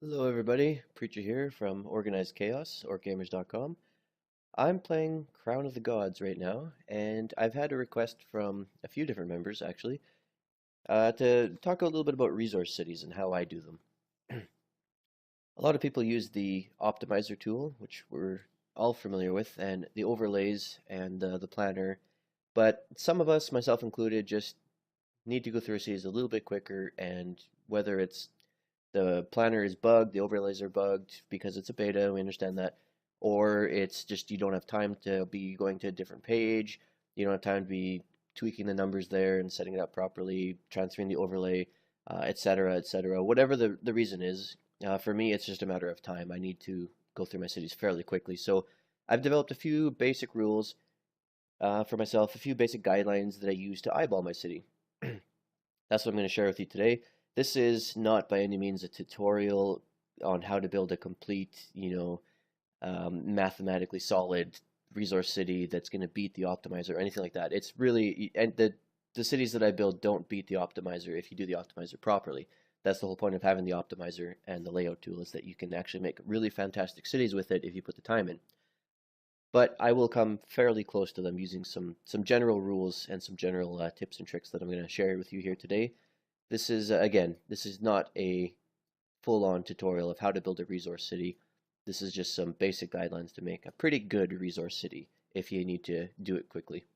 Hello everybody, Preacher here from Organized Chaos, orcgamers.com. I'm playing Crown of the Gods right now, and I've had a request from a few different members actually, to talk a little bit about resource cities and how I do them. A lot of people use the optimizer tool, which we're all familiar with, and the overlays and the planner, but some of us, myself included, just need to go through cities a little bit quicker, and whether it's the planner is bugged, the overlays are bugged because it's a beta, we understand that. Or it's just you don't have time to be going to a different page, you don't have time to be tweaking the numbers there and setting it up properly, transferring the overlay, etc., etc. Whatever the reason is, for me, it's just a matter of time. I need to go through my cities fairly quickly. So I've developed a few basic rules for myself, a few basic guidelines that I use to eyeball my city. That's what I'm going to share with you today. This is not by any means a tutorial on how to build a complete, mathematically solid resource city that's going to beat the optimizer or anything like that. It's really, and the cities that I build don't beat the optimizer if you do the optimizer properly. That's the whole point of having the optimizer and the layout tool, is that you can actually make really fantastic cities with it if you put the time in. But I will come fairly close to them using some general rules and some general tips and tricks that I'm going to share with you here today. This is, again, this is not a full-on tutorial of how to build a resource city. This is just some basic guidelines to make a pretty good resource city if you need to do it quickly.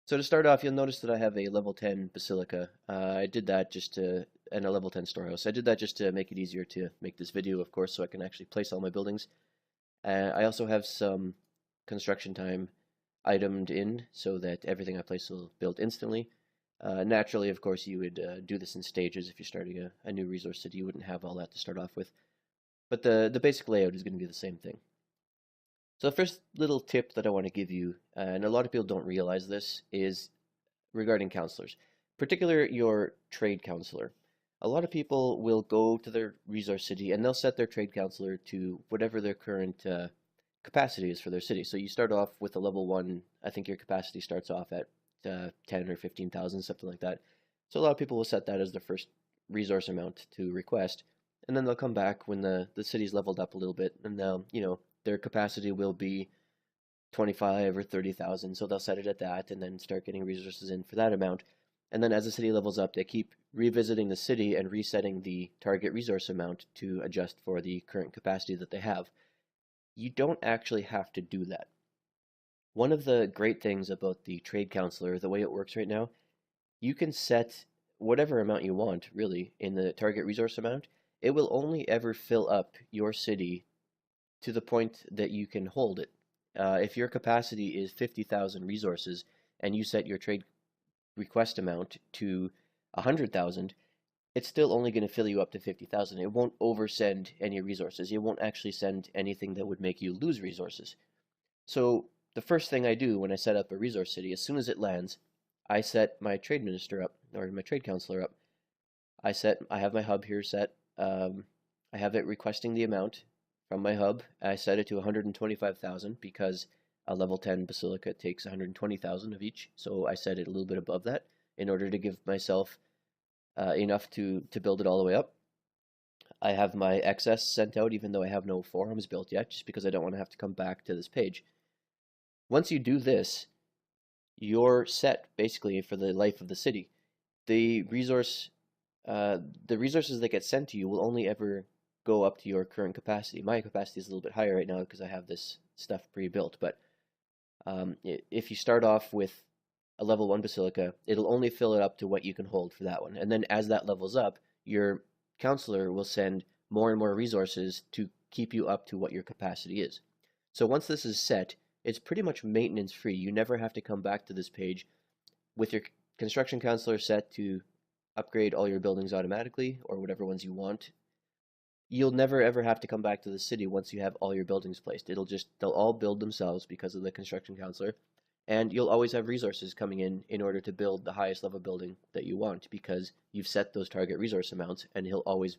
So to start off, you'll notice that I have a level 10 basilica. I did that just to, and a level 10 storehouse. I did that just to make it easier to make this video, of course, so I can actually place all my buildings. I also have some construction time itemed in so that everything I place will build instantly. Naturally, of course, you would do this in stages. If you're starting a new resource city, you wouldn't have all that to start off with. But the basic layout is going to be the same thing. So the first little tip that I want to give you, and a lot of people don't realize this, is regarding counselors, particularly your trade counselor. A lot of people will go to their resource city and they'll set their trade counselor to whatever their current capacity is for their city. So you start off with a level 1, I think your capacity starts off at 10 or 15,000, something like that. So a lot of people will set that as their first resource amount to request, and then they'll come back when the city's leveled up a little bit, and they'll, their capacity will be 25 or 30,000, so they'll set it at that and then start getting resources in for that amount. And then as the city levels up, they keep revisiting the city and resetting the target resource amount to adjust for the current capacity that they have. You don't actually have to do that. One of the great things about the trade counselor, the way it works right now, you can set whatever amount you want, really, in the target resource amount. It will only ever fill up your city to the point that you can hold it. If your capacity is 50,000 resources and you set your trade request amount to 100,000, it's still only going to fill you up to 50,000. It won't oversend any resources. It won't actually send anything that would make you lose resources. So the first thing I do when I set up a resource city, as soon as it lands, I set my trade minister up, or my trade counselor up. I have my hub here set. I have it requesting the amount from my hub. I set it to 125,000 because a level 10 basilica takes 120,000 of each. So I set it a little bit above that in order to give myself enough to build it all the way up. I have my excess sent out even though I have no forums built yet, just because I don't want to have to come back to this page. Once you do this, you're set basically for the life of the city. The resource, the resources that get sent to you will only ever go up to your current capacity. My capacity is a little bit higher right now because I have this stuff pre-built, but if you start off with a level 1 basilica, it'll only fill it up to what you can hold for that one. And then as that levels up, your counselor will send more and more resources to keep you up to what your capacity is. So once this is set, it's pretty much maintenance free. You never have to come back to this page with your construction counselor set to upgrade all your buildings automatically or whatever ones you want. You'll never ever have to come back to the city once you have all your buildings placed. They'll all build themselves because of the construction counselor, and you'll always have resources coming in order to build the highest level building that you want because you've set those target resource amounts, and he'll always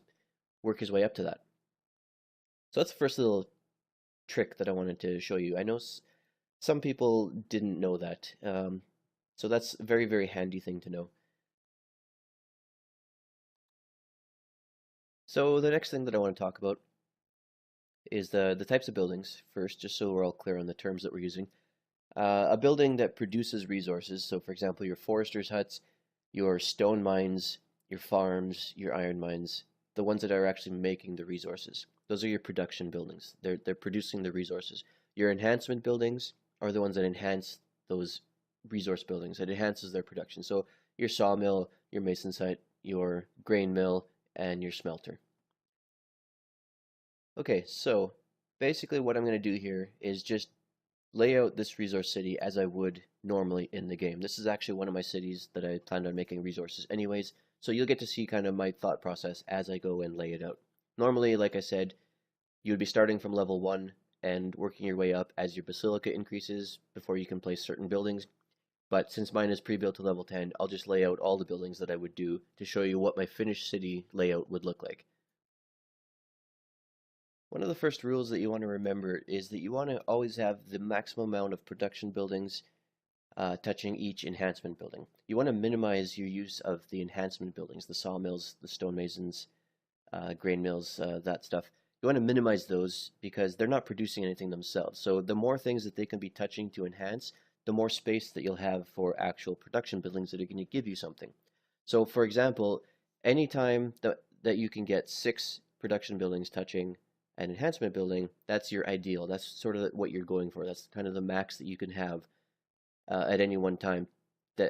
work his way up to that. So that's the first little trick that I wanted to show you. I know some people didn't know that, so that's a very, very handy thing to know. So the next thing that I want to talk about is the types of buildings first, just so we're all clear on the terms that we're using. A building that produces resources, so for example, your forester's huts, your stone mines, your farms, your iron mines, the ones that are actually making the resources. Those are your production buildings. They're producing the resources. Your enhancement buildings are the ones that enhance those resource buildings. It enhances their production. So your sawmill, your mason site, your grain mill, and your smelter. Okay, so basically what I'm going to do here is just lay out this resource city as I would normally in the game. This is actually one of my cities that I planned on making resources anyways, so you'll get to see kind of my thought process as I go and lay it out. Normally, like I said, you would be starting from level 1 and working your way up as your basilica increases before you can place certain buildings. But since mine is pre-built to level 10, I'll just lay out all the buildings that I would do to show you what my finished city layout would look like. One of the first rules that you want to remember is that you want to always have the maximum amount of production buildings touching each enhancement building. You want to minimize your use of the enhancement buildings, the sawmills, the stonemasons, grain mills, that stuff. You want to minimize those because they're not producing anything themselves. So the more things that they can be touching to enhance, the more space that you'll have for actual production buildings that are going to give you something. So for example, anytime that you can get 6 production buildings touching an enhancement building, that's your ideal. That's sort of what you're going for. That's kind of the max that you can have at any one time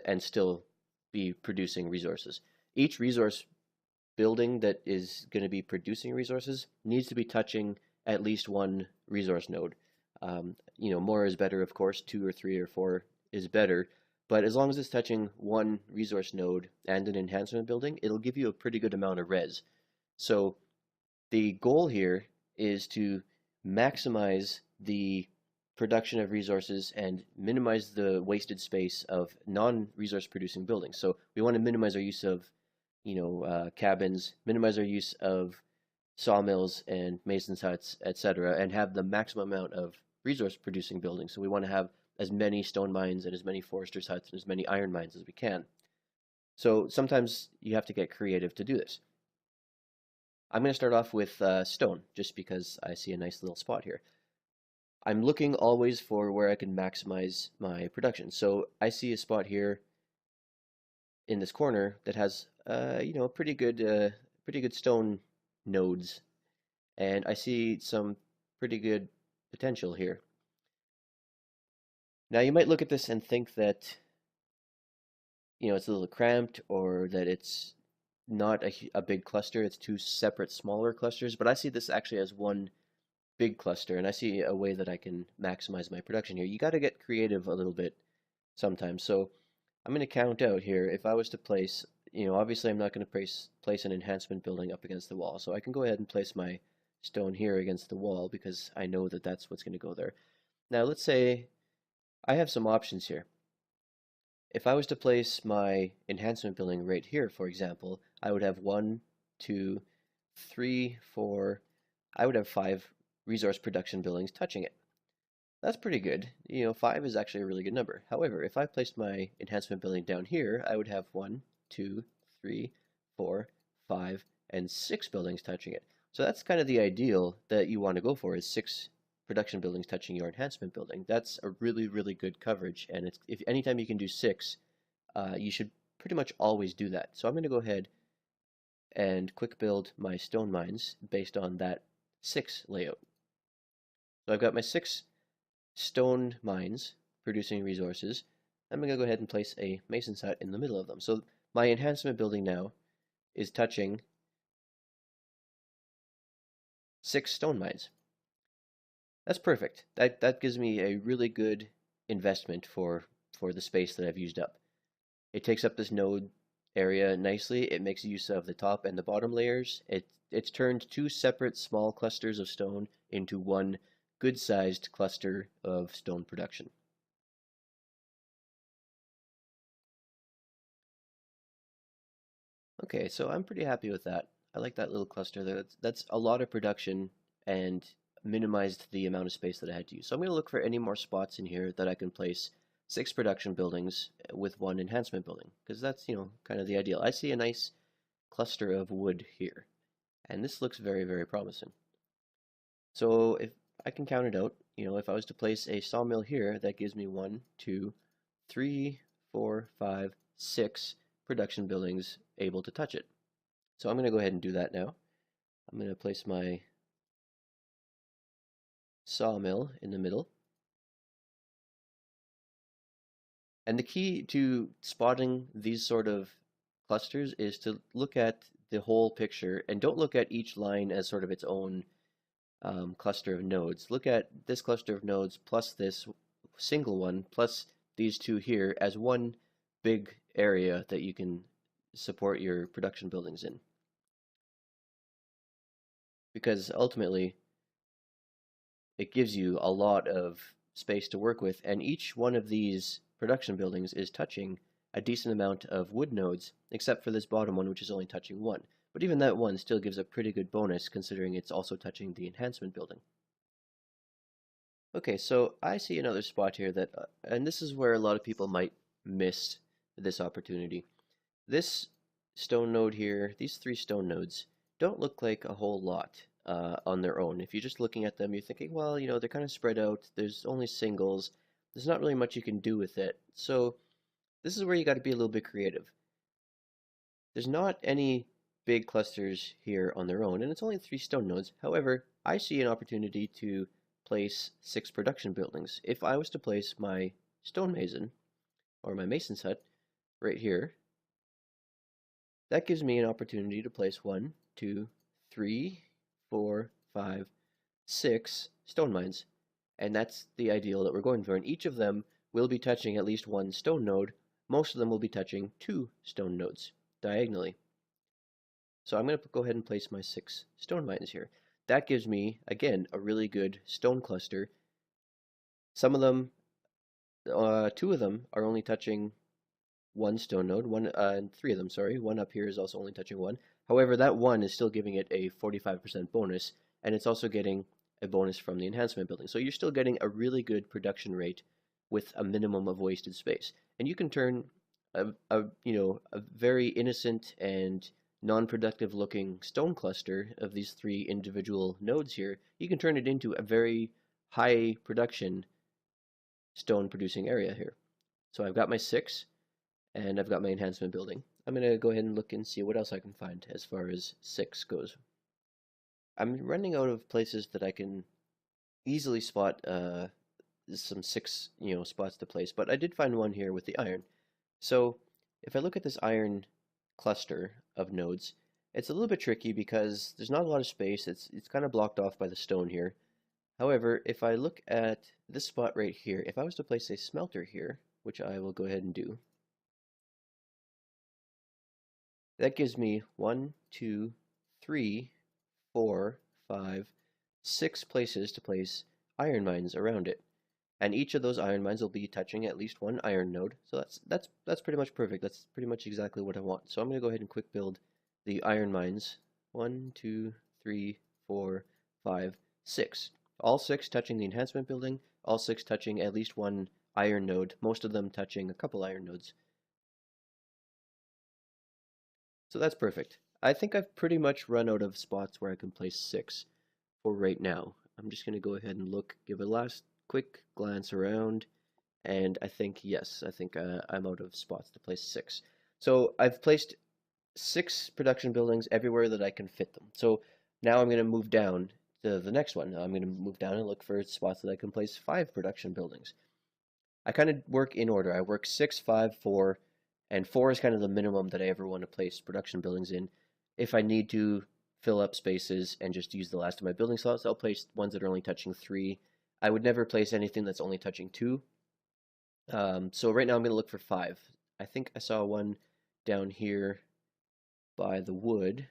and still be producing resources. Each resource building that is going to be producing resources needs to be touching at least one resource node. More is better, of course. 2 or 3 or 4 is better. But as long as it's touching one resource node and an enhancement building, it'll give you a pretty good amount of res. So the goal here is to maximize the production of resources and minimize the wasted space of non-resource producing buildings. So we want to minimize our use of, cabins, minimize our use of sawmills and masons huts, etc., and have the maximum amount of resource producing buildings. So we want to have as many stone mines and as many foresters huts and as many iron mines as we can. So sometimes you have to get creative to do this. I'm going to start off with stone, just because I see a nice little spot here. I'm looking always for where I can maximize my production. So I see a spot here in this corner that has, pretty good stone nodes, and I see some pretty good potential here. Now you might look at this and think that, it's a little cramped, or that it's not a big cluster, it's 2 separate smaller clusters, but I see this actually as one big cluster, and I see a way that I can maximize my production here. You got to get creative a little bit sometimes. So I'm going to count out here. If I was to place, obviously I'm not going to place an enhancement building up against the wall, so I can go ahead and place my stone here against the wall because I know that that's what's going to go there. Now let's say I have some options here. If I was to place my enhancement building right here, for example, I would have 1, 2, 3, 4, I would have 5 resource production buildings touching it. That's pretty good. 5 is actually a really good number. However, if I placed my enhancement building down here, I would have 1, 2, 3, 4, 5, and 6 buildings touching it. So that's kind of the ideal that you want to go for, is 6 production buildings touching your enhancement building. That's a really, really good coverage, and if anytime you can do 6, you should pretty much always do that. So I'm going to go ahead and quick build my stone mines based on that 6 layout. So I've got my 6 stone mines producing resources. I'm going to go ahead and place a mason's hut in the middle of them. So my enhancement building now is touching 6 stone mines. That's perfect. That gives me a really good investment for the space that I've used up. It takes up this node area nicely. It makes use of the top and the bottom layers. It's turned 2 separate small clusters of stone into one good-sized cluster of stone production. Okay, so I'm pretty happy with that. I like that little cluster there. That's a lot of production and minimized the amount of space that I had to use. So I'm going to look for any more spots in here that I can place 6 production buildings with 1 enhancement building, because that's, kind of the ideal. I see a nice cluster of wood here, And this looks very, very promising. So if I can count it out, if I was to place a sawmill here, that gives me 1, 2, 3, 4, 5, 6 production buildings able to touch it. So I'm going to go ahead and do that now. I'm going to place my sawmill in the middle. And the key to spotting these sort of clusters is to look at the whole picture and don't look at each line as sort of its own cluster of nodes. Look at this cluster of nodes plus this single one plus these two here as one big area that you can support your production buildings in. Because ultimately, it gives you a lot of space to work with, and each one of these production buildings is touching a decent amount of wood nodes, except for this bottom one, which is only touching one. But even that one still gives a pretty good bonus, considering it's also touching the enhancement building. Okay, so I see another spot here that, and this is where a lot of people might miss this opportunity. This stone node here, these 3 stone nodes, don't look like a whole lot on their own. If you're just looking at them, you're thinking, well, they're kind of spread out. There's only singles. There's not really much you can do with it. So this is where you got to be a little bit creative. There's not any big clusters here on their own, and it's only 3 stone nodes. However, I see an opportunity to place 6 production buildings. If I was to place my stonemason, or my mason's hut, right here, that gives me an opportunity to place 1, 2, 3, 4, 5, 6 stone mines. And that's the ideal that we're going for. And each of them will be touching at least 1 stone node. Most of them will be touching 2 stone nodes diagonally. So I'm going to go ahead and place my 6 stone mines here. That gives me, again, a really good stone cluster. Some of them, 2 of them are only touching 1 stone node, and 3 of them, sorry. One up here is also only touching 1. However, that 1 is still giving it a 45% bonus, and it's also getting a bonus from the enhancement building. So you're still getting a really good production rate with a minimum of wasted space. And you can turn a very innocent and non-productive looking stone cluster of these 3 individual nodes here, you can turn it into a very high production stone producing area here. So I've got my 6 and I've got my enhancement building. I'm going to go ahead and look and see what else I can find as far as 6 goes. I'm running out of places that I can easily spot some 6 spots to place, but I did find one here with the iron. So if I look at this iron cluster of nodes, it's a little bit tricky because there's not a lot of space. It's kind of blocked off by the stone here. However, if I look at this spot right here, if I was to place a smelter here, which I will go ahead and do, that gives me 1, 2, 3, 4, 5, 6 places to place iron mines around it. And each of those iron mines will be touching at least 1 iron node. So that's pretty much perfect. That's pretty much exactly what I want. So I'm going to go ahead and quick build the iron mines. 1, 2, 3, 4, 5, 6. All 6 touching the enhancement building. All 6 touching at least 1 iron node. Most of them touching a couple iron nodes. So that's perfect. I think I've pretty much run out of spots where I can place 6 for right now. I'm just going to go ahead and look, give a last quick glance around, and I think, yes, I'm out of spots to place 6. So I've placed 6 production buildings everywhere that I can fit them. So now I'm going to move down to the next one. I'm going to move down and look for spots that I can place 5 production buildings. I kind of work in order. I work 6, 5, 4, and 4 is kind of the minimum that I ever want to place production buildings in. If I need to fill up spaces and just use the last of my building slots, I'll place ones that are only touching 3. I would never place anything that's only touching 2. So right now I'm going to look for 5. I think I saw one down here by the wood.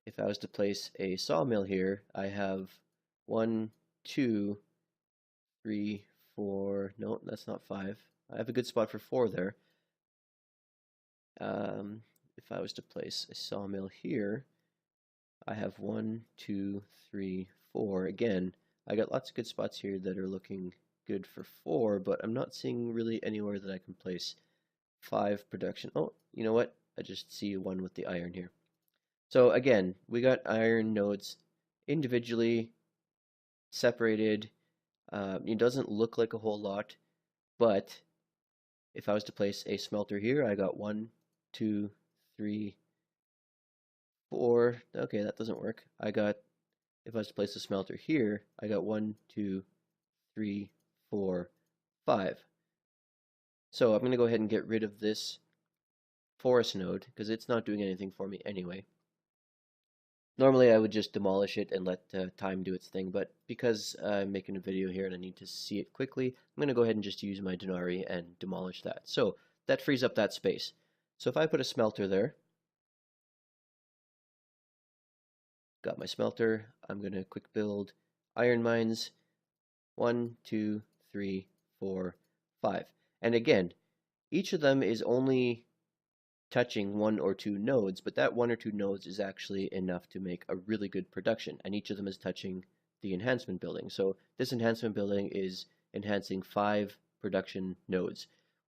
If I was to place a sawmill here, I have 1, 2, 3, 4. No, that's not 5. I have a good spot for 4 there. If I was to place a sawmill here, I have 1, 2, 3, 4. Again, I got lots of good spots here that are looking good for 4, but I'm not seeing really anywhere that I can place 5 production. Oh, you know what? I just see one with the iron here. So again, we got iron nodes individually separated. It doesn't look like a whole lot, but if I was to place a smelter here, I got one, two, three, four. Okay, that doesn't work. If I was to place a smelter here, I got one, two, three, four, five. So I'm going to go ahead and get rid of this forest node because it's not doing anything for me anyway. Normally I would just demolish it and let time do its thing, but because I'm making a video here and I need to see it quickly, I'm going to go ahead and just use my Denari and demolish that. So that frees up that space. So if I put a smelter there, got my smelter, I'm going to quick build iron mines, 1, 2, 3, 4, 5. And again, each of them is only touching one or two nodes, but that one or two nodes is actually enough to make a really good production, and each of them is touching the enhancement building. So this enhancement building is enhancing 5 production nodes,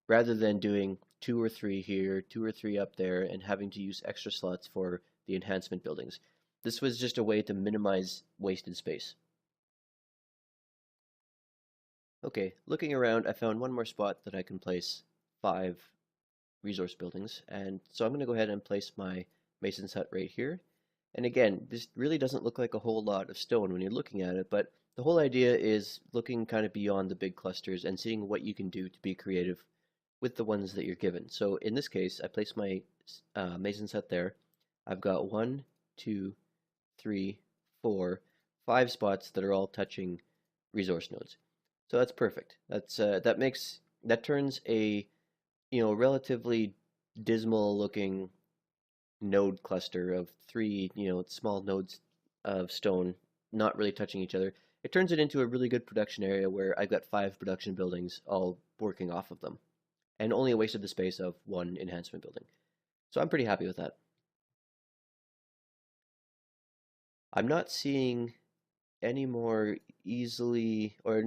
rather than doing 2 or 3 here, 2 or 3 up there, and having to use extra slots for the enhancement buildings. This was just a way to minimize wasted space. Okay, looking around, I found one more spot that I can place 5 resource buildings. And so I'm going to go ahead and place my mason's hut right here. And again, this really doesn't look like a whole lot of stone when you're looking at it, but the whole idea is looking kind of beyond the big clusters and seeing what you can do to be creative with the ones that you're given. So in this case, I place my mason's hut there. I've got 1, 2, 3, 4, 5 spots that are all touching resource nodes. So that's perfect. That turns a relatively dismal looking node cluster of 3, small nodes of stone not really touching each other. It turns it into a really good production area where I've got 5 production buildings all working off of them and only wasted the space of 1 enhancement building. So I'm pretty happy with that. I'm not seeing any more easily, or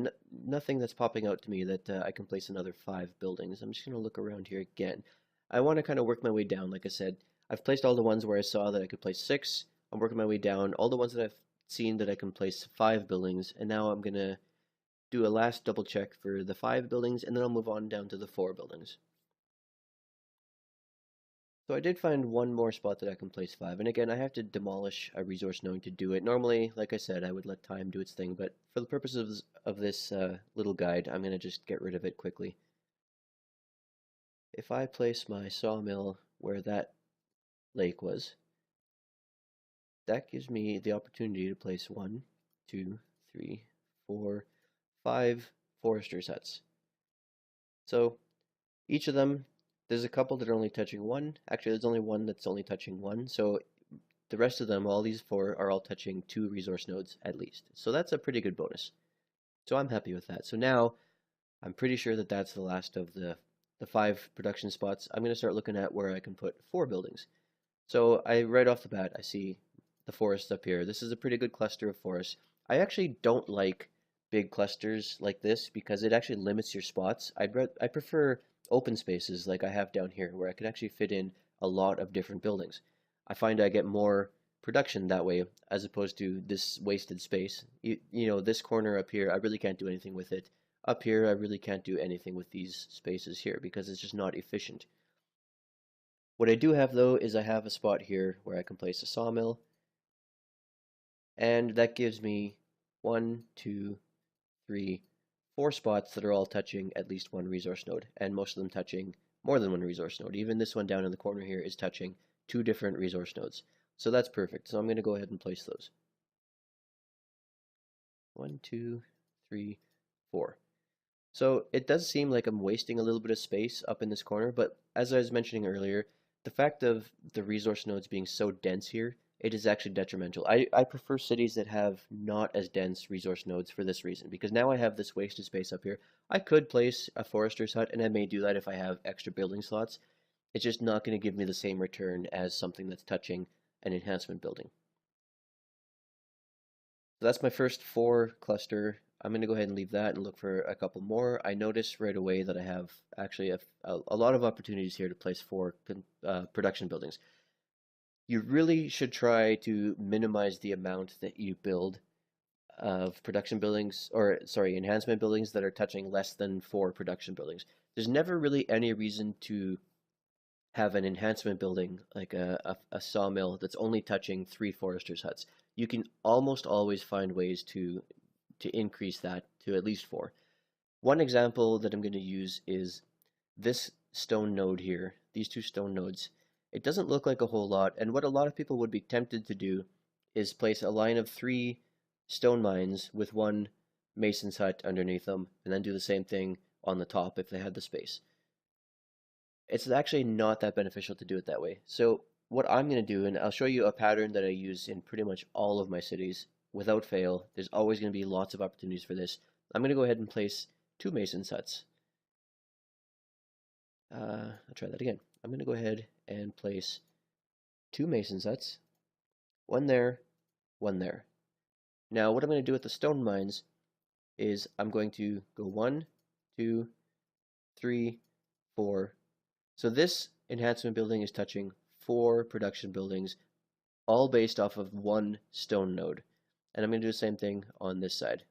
nothing that's popping out to me that I can place another 5 buildings. I'm just going to look around here again. I want to kind of work my way down. Like I said, I've placed all the ones where I saw that I could place 6. I'm working my way down. All the ones that I've seen that I can place 5 buildings, and now I'm going to do a last double check for the 5 buildings, and then I'll move on down to the 4 buildings. So I did find one more spot that I can place 5, and again, I have to demolish a resource node to do it. Normally, like I said, I would let time do its thing, but for the purposes of this little guide, I'm going to just get rid of it quickly. If I place my sawmill where that lake was, that gives me the opportunity to place 1, 2, 3, 4, 5 forester's huts. So each of them, there's a couple that are only touching 1. Actually, there's only one that's only touching 1. So the rest of them, all these 4, are all touching 2 resource nodes at least. So that's a pretty good bonus. So I'm happy with that. So now I'm pretty sure that that's the last of the 5 production spots. I'm going to start looking at where I can put 4 buildings. So right off the bat, I see the forest up here. This is a pretty good cluster of forests. I actually don't like big clusters like this because it actually limits your spots. I prefer open spaces like I have down here where I can actually fit in a lot of different buildings. I find I get more production that way as opposed to this wasted space. This corner up here, I really can't do anything with it. Up here, I really can't do anything with these spaces here because it's just not efficient. What I do have though is I have a spot here where I can place a sawmill, and that gives me 1, 2, 3, 4 spots that are all touching at least 1 resource node, and most of them touching more than 1 resource node. Even this one down in the corner here is touching 2 different resource nodes. So that's perfect. So I'm going to go ahead and place those. 1, 2, 3, 4. So it does seem like I'm wasting a little bit of space up in this corner, but as I was mentioning earlier, the fact of the resource nodes being so dense here, it is actually detrimental. I prefer cities that have not as dense resource nodes for this reason, because now I have this wasted space up here. I could place a forester's hut, and I may do that if I have extra building slots. It's just not going to give me the same return as something that's touching an enhancement building. So that's my first 4 cluster. I'm going to go ahead and leave that and look for a couple more. I noticed right away that I have actually a lot of opportunities here to place 4 production buildings. You really should try to minimize the amount that you build of production buildings, or sorry, enhancement buildings that are touching less than 4 production buildings. There's never really any reason to have an enhancement building like a sawmill that's only touching 3 foresters' huts. You can almost always find ways to increase that to at least 4. One example that I'm going to use is this stone node here, these 2 stone nodes. It doesn't look like a whole lot, and what a lot of people would be tempted to do is place a line of 3 stone mines with 1 mason's hut underneath them, and then do the same thing on the top if they had the space. It's actually not that beneficial to do it that way. So what I'm going to do, and I'll show you a pattern that I use in pretty much all of my cities without fail. There's always going to be lots of opportunities for this. I'm going to go ahead and place 2 mason's huts. I'll try that again. I'm going to go ahead and place 2 mason's huts, 1 there, 1 there. Now what I'm going to do with the stone mines is I'm going to go 1, 2, 3, 4. So this enhancement building is touching 4 production buildings, all based off of 1 stone node. And I'm going to do the same thing on this side.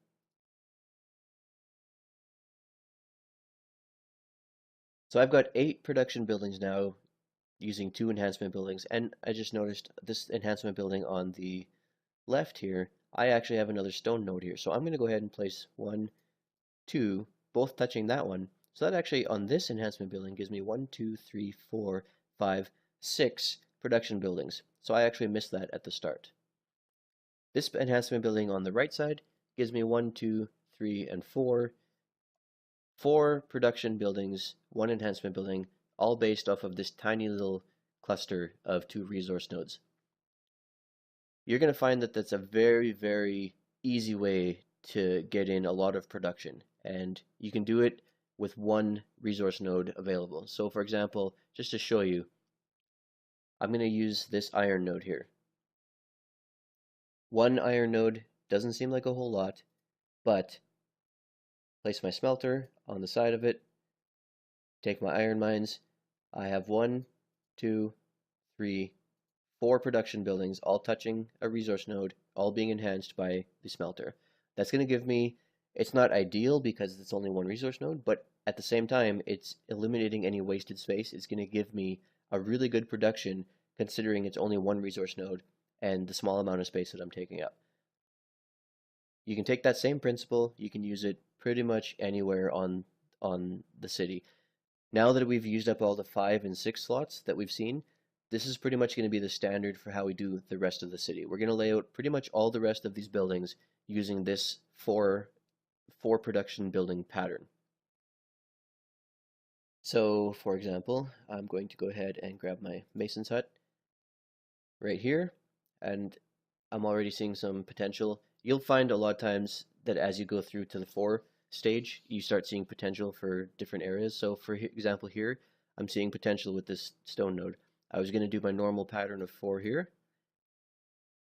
So I've got 8 production buildings now using 2 enhancement buildings, and I just noticed this enhancement building on the left here, I actually have another stone node here. So I'm going to go ahead and place 1, 2, both touching that one. So that actually on this enhancement building gives me 1, 2, 3, 4, 5, 6 production buildings. So I actually missed that at the start. This enhancement building on the right side gives me 1, 2, 3, and 4. 4 production buildings, 1 enhancement building, all based off of this tiny little cluster of 2 resource nodes. You're going to find that that's a very, very easy way to get in a lot of production, and you can do it with 1 resource node available. So for example, just to show you, I'm going to use this iron node here. 1 iron node doesn't seem like a whole lot, but place my smelter on the side of it, take my iron mines. I have 1, 2, 3, 4 production buildings, all touching a resource node, all being enhanced by the smelter. That's going to give me, it's not ideal because it's only 1 resource node, but at the same time, it's eliminating any wasted space. It's going to give me a really good production considering it's only 1 resource node and the small amount of space that I'm taking up. You can take that same principle, you can use it pretty much anywhere on the city. Now that we've used up all the 5 and 6 slots that we've seen, this is pretty much going to be the standard for how we do the rest of the city. We're going to lay out pretty much all the rest of these buildings using this 4 production building pattern. So, for example, I'm going to go ahead and grab my mason's hut right here, and I'm already seeing some potential. You'll find a lot of times that as you go through to the 4 stage, you start seeing potential for different areas. So for example here, I'm seeing potential with this stone node. I was going to do my normal pattern of 4 here.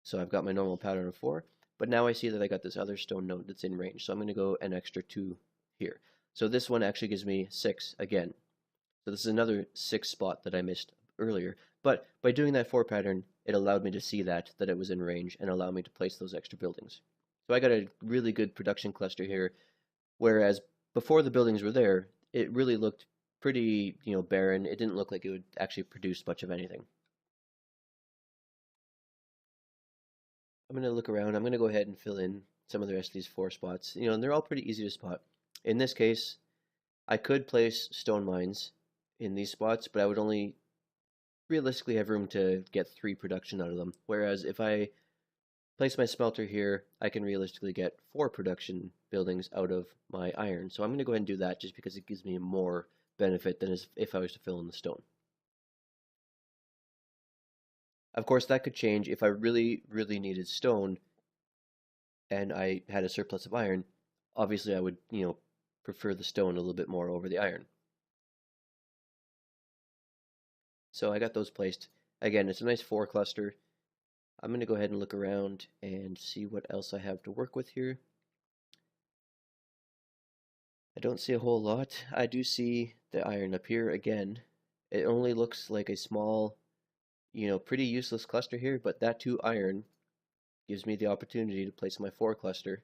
So I've got my normal pattern of 4, but now I see that I got this other stone node that's in range. So I'm going to go an extra 2 here. So this one actually gives me 6 again. So this is another 6 spot that I missed earlier. But by doing that 4 pattern, it allowed me to see that it was in range and allow me to place those extra buildings. So I got a really good production cluster here, whereas before the buildings were there, it really looked pretty, barren. It didn't look like it would actually produce much of anything. I'm going to look around. I'm going to go ahead and fill in some of the rest of these 4 spots. And they're all pretty easy to spot. In this case, I could place stone mines in these spots, but I would only realistically have room to get 3 production out of them. Whereas if I place my smelter here, I can realistically get 4 production buildings out of my iron. So I'm going to go ahead and do that just because it gives me more benefit than if I was to fill in the stone. Of course, that could change if I really, really needed stone and I had a surplus of iron. Obviously, I would, prefer the stone a little bit more over the iron. So I got those placed. Again, it's a nice 4 cluster. I'm going to go ahead and look around and see what else I have to work with here. I don't see a whole lot. I do see the iron up here again. It only looks like a small pretty useless cluster here, but that 2 iron gives me the opportunity to place my 4 cluster.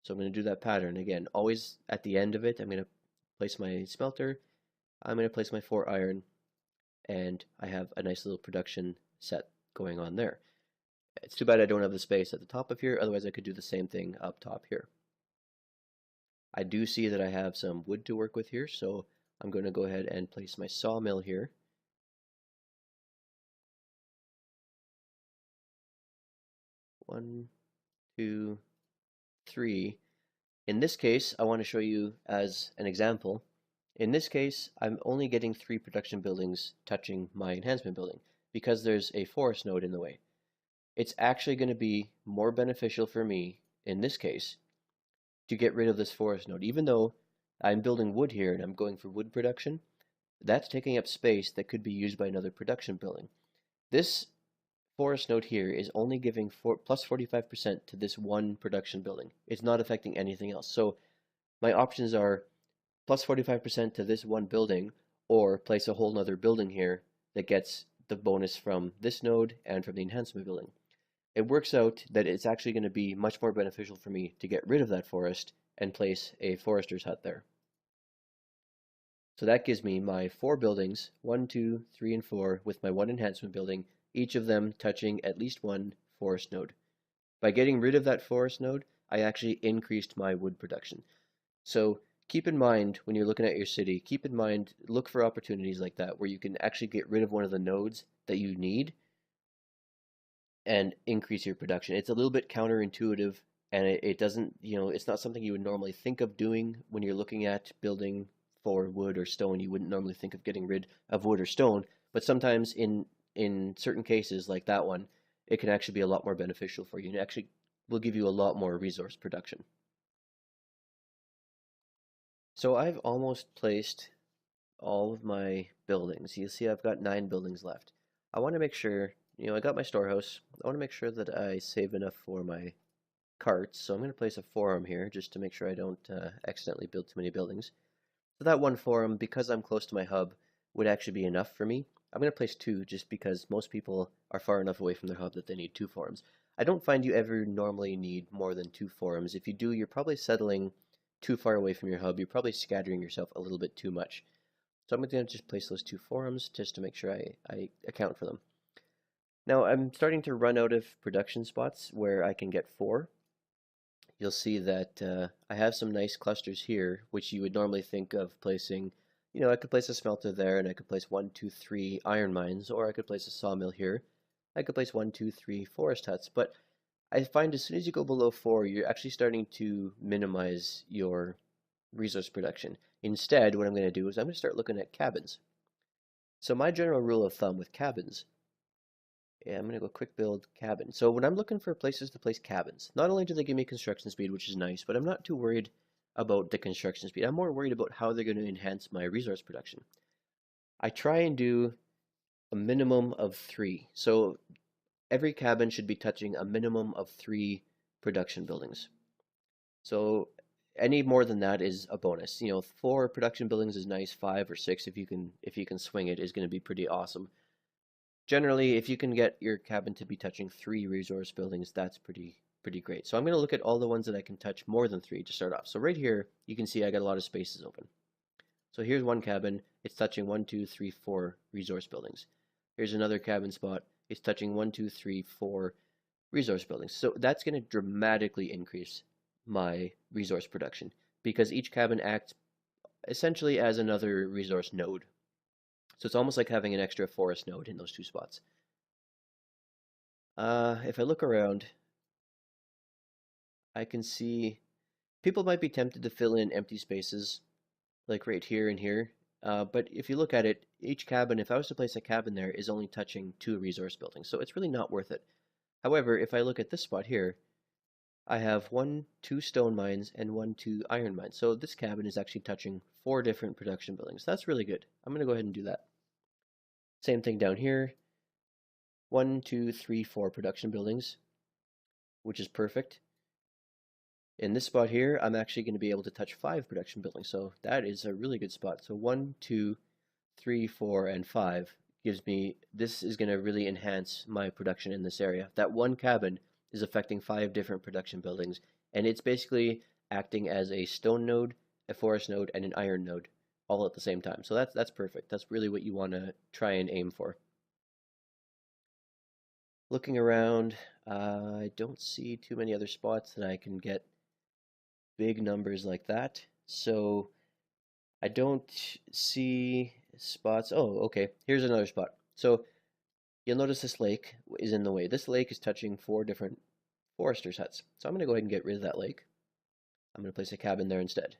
So I'm going to do that pattern again. Always at the end of it, I'm going to place my smelter, I'm going to place my 4 iron, and I have a nice little production set going on there. It's too bad I don't have the space at the top of here, otherwise I could do the same thing up top here. I do see that I have some wood to work with here, so I'm going to go ahead and place my sawmill here. One, two, three. In this case, I want to show you as an example. In this case, I'm only getting 3 production buildings touching my enhancement building because there's a forest node in the way. It's actually going to be more beneficial for me, in this case, to get rid of this forest node. Even though I'm building wood here and I'm going for wood production, that's taking up space that could be used by another production building. This forest node here is only giving plus 45% to this one production building. It's not affecting anything else. So my options are plus 45% to this one building, or place a whole nother building here that gets the bonus from this node and from the enhancement building. It works out that it's actually going to be much more beneficial for me to get rid of that forest and place a forester's hut there. So that gives me my 4 buildings, 1, 2, 3, and 4, with my 1 enhancement building, each of them touching at least one forest node. By getting rid of that forest node, I actually increased my wood production. So keep in mind when you're looking at your city, keep in mind, look for opportunities like that where you can actually get rid of one of the nodes that you need and increase your production. It's a little bit counterintuitive, and it doesn't, it's not something you would normally think of doing when you're looking at building for wood or stone. You wouldn't normally think of getting rid of wood or stone, but sometimes in certain cases like that one, it can actually be a lot more beneficial for you, and it actually will give you a lot more resource production. So I've almost placed all of my buildings. You see I've got 9 buildings left. I want to make sure, I got my storehouse. I want to make sure that I save enough for my carts, so I'm going to place a forum here just to make sure I don't accidentally build too many buildings. So that one forum, because I'm close to my hub, would actually be enough for me. I'm going to place 2 just because most people are far enough away from their hub that they need 2 forums. I don't find you ever normally need more than 2 forums. If you do, you're probably settling too far away from your hub. You're probably scattering yourself a little bit too much. So I'm going to just place those 2 forums just to make sure I account for them. Now I'm starting to run out of production spots where I can get 4. You'll see that I have some nice clusters here, which you would normally think of placing. I could place a smelter there, and I could place 1, 2, 3 iron mines, or I could place a sawmill here. I could place 1, 2, 3 forest huts, but I find as soon as you go below 4, you're actually starting to minimize your resource production. Instead, what I'm going to do is I'm going to start looking at cabins. So my general rule of thumb with cabins, I'm going to go quick build cabin. So when I'm looking for places to place cabins, not only do they give me construction speed, which is nice, but I'm not too worried about the construction speed. I'm more worried about how they're going to enhance my resource production. I try and do a minimum of 3. So every cabin should be touching a minimum of 3 production buildings. So any more than that is a bonus. 4 production buildings is nice. 5 or 6, if you can swing it, is going to be pretty awesome. Generally, if you can get your cabin to be touching 3 resource buildings, that's pretty great. So I'm going to look at all the ones that I can touch more than 3 to start off. So right here, you can see I got a lot of spaces open. So here's one cabin. It's touching 1, 2, 3, 4 resource buildings. Here's another cabin spot. It's touching 1, 2, 3, 4 resource buildings. So that's going to dramatically increase my resource production because each cabin acts essentially as another resource node. So it's almost like having an extra forest node in those 2 spots. If I look around, I can see people might be tempted to fill in empty spaces like right here and here. But if you look at it, each cabin, if I was to place a cabin there, is only touching 2 resource buildings. So it's really not worth it. However, if I look at this spot here, I have 1, 2 stone mines and 1, 2 iron mines. So this cabin is actually touching 4 different production buildings. That's really good. I'm going to go ahead and do that. Same thing down here. 1, 2, 3, 4 production buildings, which is perfect. In this spot here, I'm actually going to be able to touch 5 production buildings. So that is a really good spot. So 1, 2, 3, 4, and 5 gives me, this is going to really enhance my production in this area. That one cabin is affecting 5 different production buildings, and it's basically acting as a stone node, a forest node, and an iron node all at the same time. So that's perfect. That's really what you want to try and aim for. Looking around, I don't see too many other spots that I can get big numbers like that. So I don't see spots. Oh, okay. Here's another spot. So you'll notice this lake is in the way. This lake is touching 4 different foresters' huts. So I'm going to go ahead and get rid of that lake. I'm going to place a cabin there instead.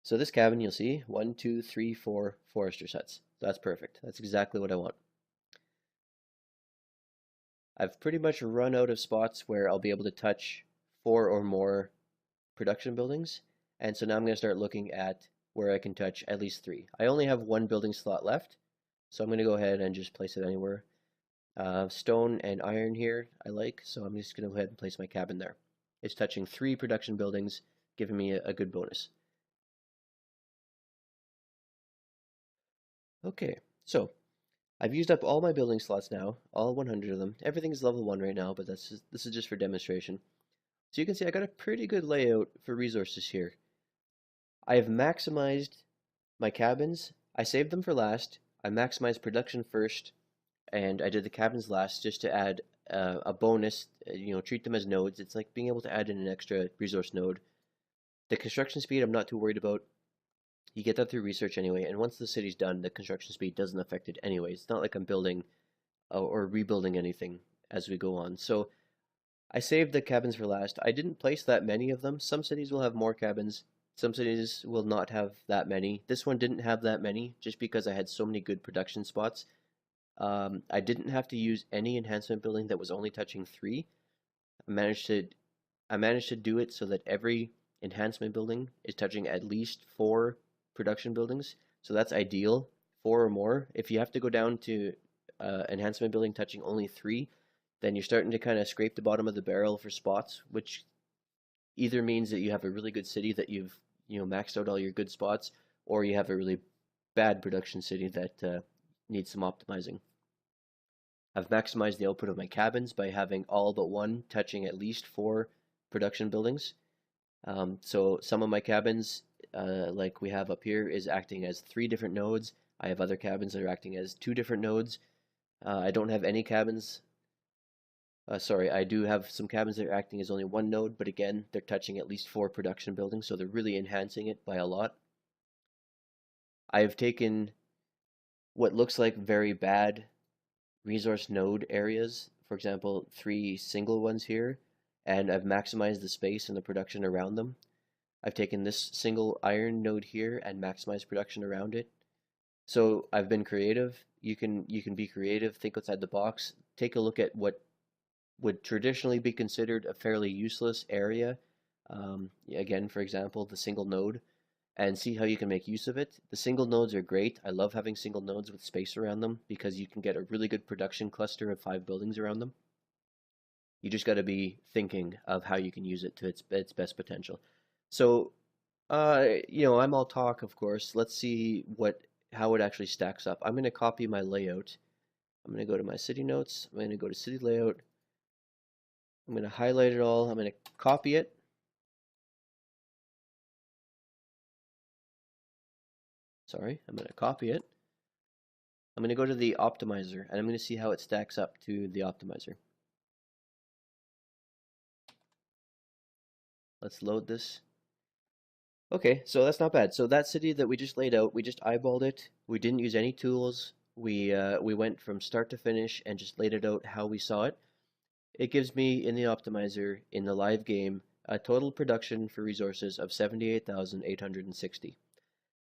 So this cabin, you'll see 1, 2, 3, 4 foresters' huts. So that's perfect. That's exactly what I want. I've pretty much run out of spots where I'll be able to touch 4 or more production buildings. And so now I'm going to start looking at where I can touch at least 3. I only have 1 building slot left, so I'm going to go ahead and just place it anywhere. Stone and iron here I like, so I'm just going to go ahead and place my cabin there. It's touching 3 production buildings, giving me a good bonus. Okay, so I've used up all my building slots now, all 100 of them. Everything is level 1 right now, but this is just for demonstration. So you can see I got a pretty good layout for resources here. I have maximized my cabins. I saved them for last. I maximized production first, and I did the cabins last just to add a bonus. Treat them as nodes. It's like being able to add in an extra resource node. The construction speed I'm not too worried about. You get that through research anyway, and once the city's done, the construction speed doesn't affect it anyway. It's not like I'm building or rebuilding anything as we go on. So I saved the cabins for last. I didn't place that many of them. Some cities will have more cabins. Some cities will not have that many. This one didn't have that many just because I had so many good production spots. I didn't have to use any enhancement building that was only touching 3. I managed to do it so that every enhancement building is touching at least 4 production buildings. So that's ideal, 4 or more. If you have to go down to enhancement building touching only 3, then you're starting to kind of scrape the bottom of the barrel for spots, which either means that you have a really good city that you've maxed out all your good spots, or you have a really bad production city that needs some optimizing. I've maximized the output of my cabins by having all but 1 touching at least 4 production buildings. So some of my cabins, like we have up here, is acting as 3 different nodes. I have other cabins that are acting as 2 different nodes. I don't have any cabins. Sorry, I do have some cabins that are acting as only 1 node, but again, they're touching at least 4 production buildings, so they're really enhancing it by a lot. I've taken what looks like very bad resource node areas, for example, 3 single ones here, and I've maximized the space and the production around them. I've taken this single iron node here and maximized production around it. So I've been creative. You can be creative, think outside the box, take a look at what would traditionally be considered a fairly useless area. Again, for example, the single node, and see how you can make use of it. The single nodes are great. I love having single nodes with space around them because you can get a really good production cluster of 5 buildings around them. You just got to be thinking of how you can use it to its best potential. So, I'm all talk, of course. Let's see how it actually stacks up. I'm going to copy my layout. I'm going to go to my city notes. I'm going to go to city layout. I'm going to highlight it all. I'm going to copy it. Sorry, I'm going to copy it. I'm going to go to the optimizer, and I'm going to see how it stacks up to the optimizer. Let's load this. Okay, so that's not bad. So that city that we just laid out, we just eyeballed it. We didn't use any tools. We went from start to finish and just laid it out how we saw it. It gives me in the optimizer in the live game a total production for resources of 78,860.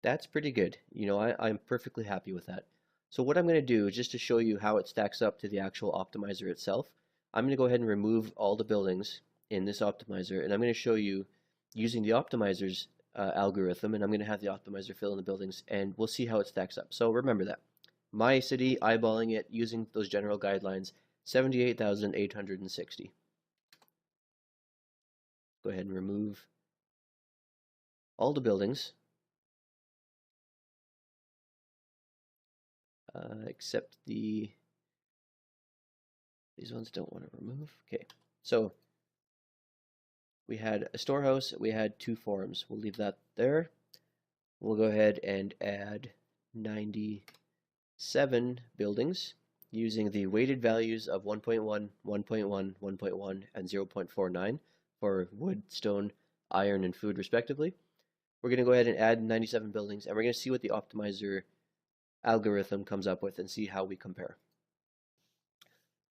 That's pretty good. I'm perfectly happy with that. So what I'm going to do, just to show you how it stacks up to the actual optimizer itself, I'm going to go ahead and remove all the buildings in this optimizer, and I'm going to show you using the optimizer's algorithm, and I'm going to have the optimizer fill in the buildings, and we'll see how it stacks up. So remember that. My city, eyeballing it, using those general guidelines, 78,860. Go ahead and remove all the buildings. except these ones don't want to remove. Okay, so we had a storehouse, we had 2 forums. We'll leave that there. We'll go ahead and add 97 buildings using the weighted values of 1.1, 1.1, 1.1, and 0.49 for wood, stone, iron, and food respectively. We're going to go ahead and add 97 buildings, and we're going to see what the optimizer algorithm comes up with and see how we compare.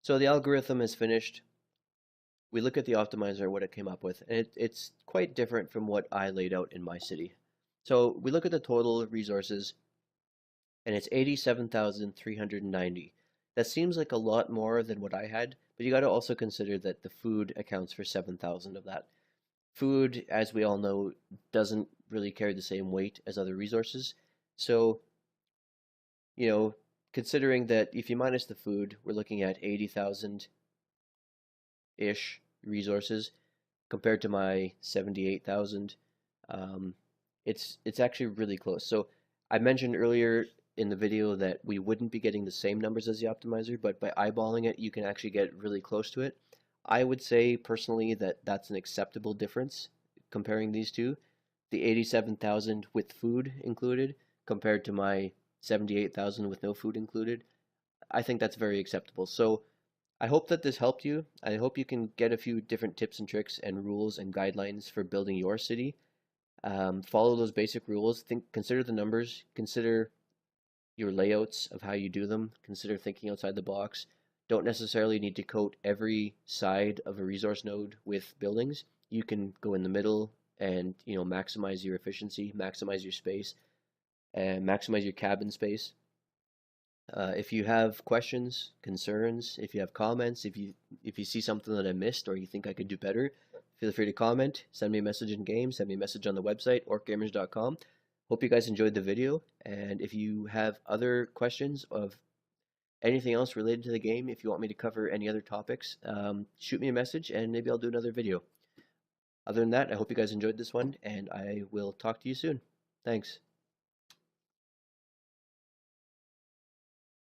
So the algorithm is finished. We look at the optimizer, what it came up with, and it's quite different from what I laid out in my city. So we look at the total resources, and it's 87,390. That seems like a lot more than what I had, but you got to also consider that the food accounts for 7,000 of that. Food, as we all know, doesn't really carry the same weight as other resources. So, you know, considering that if you minus the food, we're looking at 80,000-ish resources compared to my 78,000. It's actually really close. So I mentioned earlier in the video that we wouldn't be getting the same numbers as the optimizer, but by eyeballing it, you can actually get really close to it. I would say personally that that's an acceptable difference comparing these two. The 87,000 with food included compared to my 78,000 with no food included. I think that's very acceptable. So I hope that this helped you. I hope you can get a few different tips and tricks and rules and guidelines for building your city. Follow those basic rules. Consider the numbers. Consider your layouts of how you do them. Consider thinking outside the box. Don't necessarily need to coat every side of a resource node with buildings. You can go in the middle and maximize your efficiency, maximize your space, and maximize your cabin space. If you have questions, concerns, if you have comments, if you see something that I missed or you think I could do better, feel free to comment, send me a message in game, send me a message on the website, orcgamers.com. Hope you guys enjoyed the video, and if you have other questions of anything else related to the game, if you want me to cover any other topics, shoot me a message and maybe I'll do another video. Other than that, I hope you guys enjoyed this one, and I will talk to you soon. Thanks.